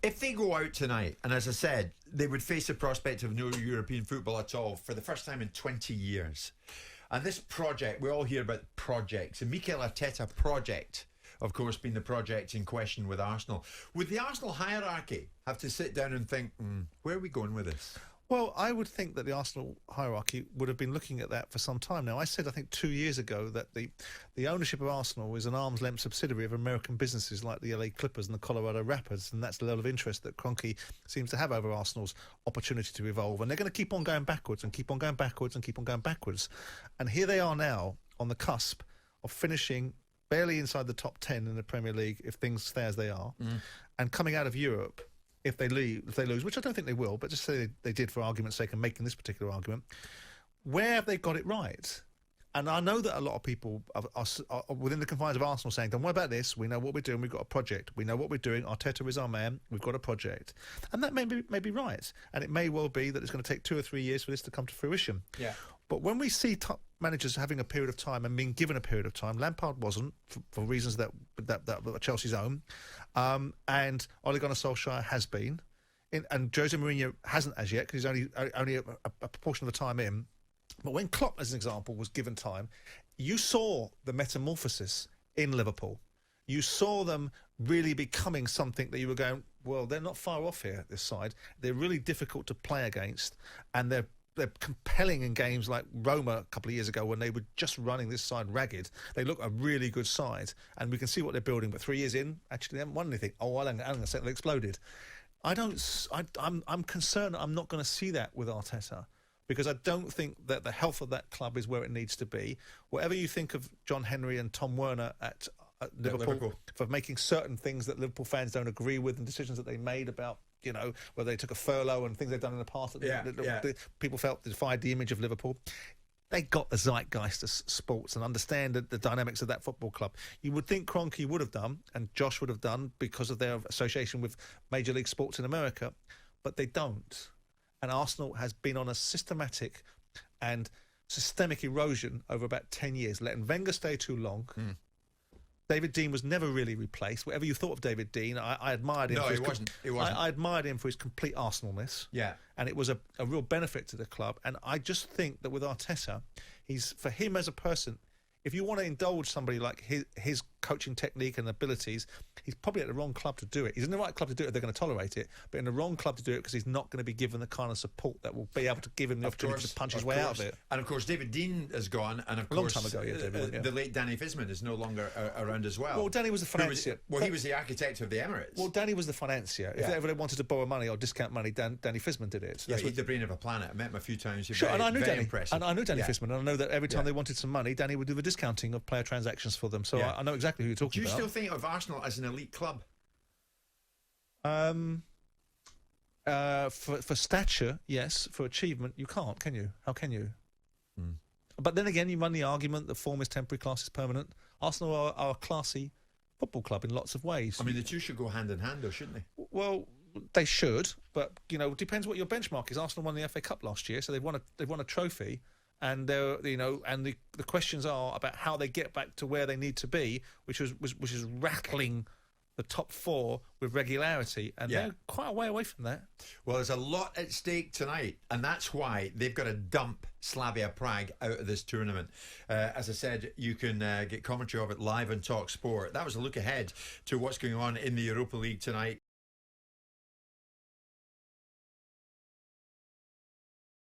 If they go out tonight, and as I said, they would face the prospect of no European football at all for the first time in 20 years. And this project, we all hear about projects. The Mikel Arteta project, of course, being the project in question with Arsenal. Would the Arsenal hierarchy have to sit down and think, where are we going with this? Well, I would think that the Arsenal hierarchy would have been looking at that for some time now. I said, I think 2 years ago, that the ownership of Arsenal is an arm's length subsidiary of American businesses like the LA Clippers and the Colorado Rapids, and that's the level of interest that Kroenke seems to have over Arsenal's opportunity to evolve. And they're going to keep on going backwards and keep on going backwards and keep on going backwards. And here they are now on the cusp of finishing barely inside the top 10 in the Premier League if things stay as they are, and coming out of Europe. If they lose, which I don't think they will, but just say they did for argument's sake and making this particular argument, where have they got it right? And I know that a lot of people are within the confines of Arsenal saying, don't worry about this, we know what we're doing, we've got a project, we know what we're doing, Arteta is our man, we've got a project. And that may be right. And it may well be that it's going to take 2 or 3 years for this to come to fruition. Yeah. But when we see top managers having a period of time and being given a period of time, Lampard wasn't, for reasons that are Chelsea's own, and Ole Gunnar Solskjaer has been, and Jose Mourinho hasn't as yet, because he's only a proportion of the time in. But when Klopp, as an example, was given time, you saw the metamorphosis in Liverpool. You saw them really becoming something that you were going, well, they're not far off here, this side. They're really difficult to play against, and they're compelling in games like Roma a couple of years ago when they were just running this side ragged. They look a really good side, and we can see what they're building. But 3 years in, actually, they haven't won anything. Oh, well, I'm going to say they exploded. I'm concerned that I'm not going to see that with Arteta, because I don't think that the health of that club is where it needs to be. Whatever you think of John Henry and Tom Werner at Liverpool for making certain things that Liverpool fans don't agree with, and decisions that they made about, you know, whether they took a furlough and things they've done in the past that people felt defied the image of Liverpool. They got the zeitgeist of sports and understand the dynamics of that football club. You would think Kroenke would have done, and Josh would have done, because of their association with Major League Sports in America, but they don't. And Arsenal has been on a systematic and systemic erosion over about 10 years, letting Wenger stay too long. David Dean was never really replaced. Whatever you thought of David Dean, I admired him. No, he wasn't. I admired him for his complete Arsenalness. Yeah. And it was a real benefit to the club. And I just think that with Arteta, for him as a person, if you want to indulge somebody like his coaching technique and abilities, he's probably at the wrong club to do it. He's in the right club to do it if they're going to tolerate it, but in the wrong club to do it because he's not going to be given the kind of support that will be able to give him the opportunity to punch his way out of it. And of course, David Dean is gone, and of course, a long time ago, the late Danny Fisman is no longer around as well. Well, Danny was the financier. He was the architect of the Emirates. Well, Danny was the financier. If they ever wanted to borrow money or discount money, Danny Fisman did it. So he's the brain of a planet. I met him a few times. Sure, and I knew Danny. Impressive. And I knew Danny Fisman, and I know that every time they wanted some money, Danny would do the discounting of player transactions for them. So I know exactly who you're talking about. Do you still think of Arsenal as an elite club? For stature, yes. For achievement, you can't, can you? How can you? But then again, you run the argument that form is temporary, class is permanent. Arsenal are a classy football club in lots of ways. I mean, the two should go hand in hand, though, shouldn't they? Well, they should, but it depends what your benchmark is. Arsenal won the FA Cup last year, so they've won a trophy. And the questions are about how they get back to where they need to be, which is rattling the top four with regularity, and they're quite a way away from that. Well, there's a lot at stake tonight, and that's why they've got to dump Slavia Prague out of this tournament. As I said, you can get commentary of it live on talkSPORT. That was a look ahead to what's going on in the Europa League tonight.